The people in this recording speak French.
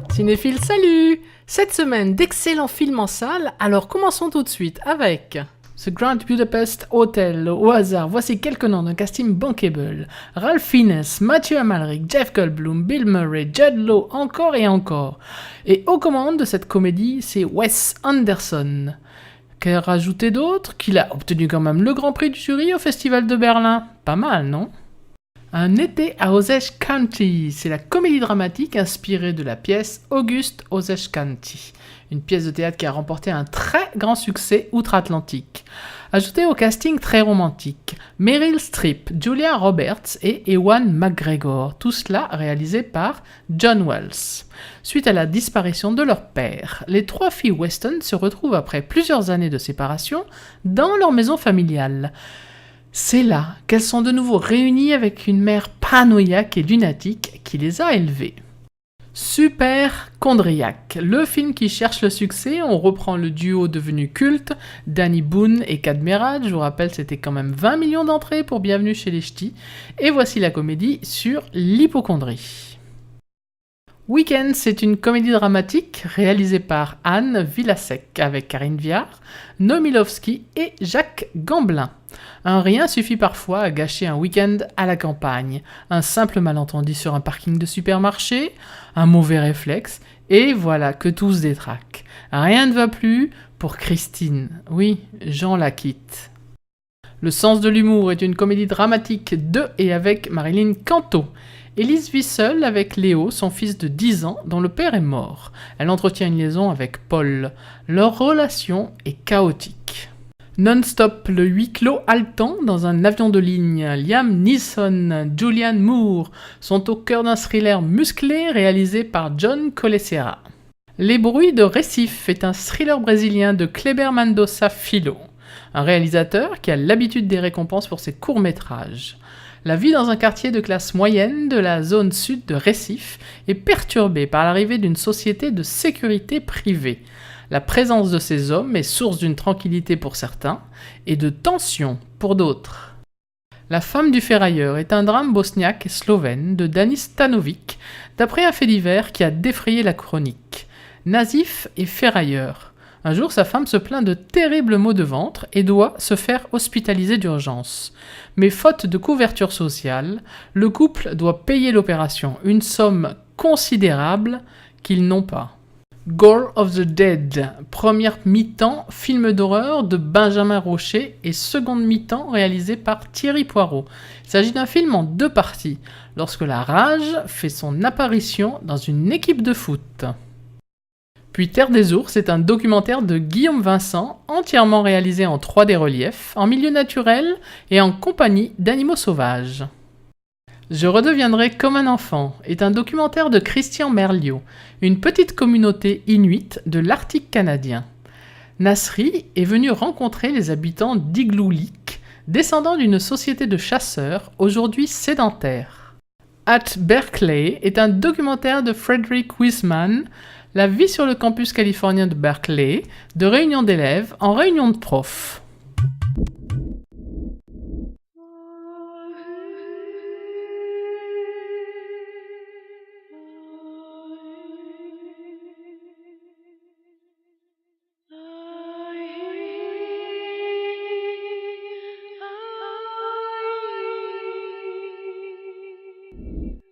Cinéphile, salut! Cette semaine, d'excellents films en salle, alors commençons tout de suite avec The Grand Budapest Hotel. Au hasard, voici quelques noms d'un casting bankable. Ralph Fiennes, Matthew Amalric, Jeff Goldblum, Bill Murray, Jude Law, encore et encore. Et aux commandes de cette comédie, c'est Wes Anderson. Qu'à rajouter d'autre? Qu'il a obtenu quand même le Grand Prix du jury au Festival de Berlin. Pas mal, non? Un été à Osage County, c'est la comédie dramatique inspirée de la pièce August Osage County, une pièce de théâtre qui a remporté un très grand succès outre-Atlantique. Ajoutez au casting très romantique, Meryl Streep, Julia Roberts et Ewan McGregor, tout cela réalisé par John Wells. Suite à la disparition de leur père, les trois filles Weston se retrouvent après plusieurs années de séparation dans leur maison familiale. C'est là qu'elles sont de nouveau réunies avec une mère paranoïaque et lunatique qui les a élevées. Superchondriac, le film qui cherche le succès, on reprend le duo devenu culte, Danny Boone et Kad Merad, je vous rappelle c'était quand même 20 millions d'entrées pour Bienvenue chez les Ch'tis, et voici la comédie sur l'hypocondrie. Weekend, c'est une comédie dramatique réalisée par Anne Vilasek avec Karine Viard, Noémie Lovski et Jacques Gamblin. Un rien suffit parfois à gâcher un week-end à la campagne. Un simple malentendu sur un parking de supermarché, un mauvais réflexe, et voilà que tout se détraque. Rien ne va plus pour Christine. Oui, Jean la quitte. Le sens de l'humour est une comédie dramatique de et avec Marilyn Canto. Élise vit seule avec Léo, son fils de 10 ans, dont le père est mort. Elle entretient une liaison avec Paul. Leur relation est chaotique. Non-stop, le huis clos haletant dans un avion de ligne. Liam Neeson, Julianne Moore sont au cœur d'un thriller musclé réalisé par John Colessera. Les bruits de Recife est un thriller brésilien de Kleber Mendonça Filho, un réalisateur qui a l'habitude des récompenses pour ses courts-métrages. La vie dans un quartier de classe moyenne de la zone sud de Recife est perturbée par l'arrivée d'une société de sécurité privée. La présence de ces hommes est source d'une tranquillité pour certains et de tension pour d'autres. La femme du ferrailleur est un drame bosniaque et slovène de Danis Stanovic, d'après un fait divers qui a défrayé la chronique. Nazif est ferrailleur. Un jour, sa femme se plaint de terribles maux de ventre et doit se faire hospitaliser d'urgence. Mais faute de couverture sociale, le couple doit payer l'opération, une somme considérable qu'ils n'ont pas. Gore of the Dead, première mi-temps, film d'horreur de Benjamin Rocher et seconde mi-temps réalisé par Thierry Poirot. Il s'agit d'un film en 2 parties, lorsque la rage fait son apparition dans une équipe de foot. Puis Terre des ours est un documentaire de Guillaume Vincent, entièrement réalisé en 3D relief, en milieu naturel et en compagnie d'animaux sauvages. Je redeviendrai comme un enfant est un documentaire de Christian Merliot, une petite communauté inuite de l'Arctique canadien. Nasri est venu rencontrer les habitants d'Igloo Lake, descendants d'une société de chasseurs, aujourd'hui sédentaires. At Berkeley est un documentaire de Frederick Wiseman, la vie sur le campus californien de Berkeley, de réunion d'élèves en réunion de profs.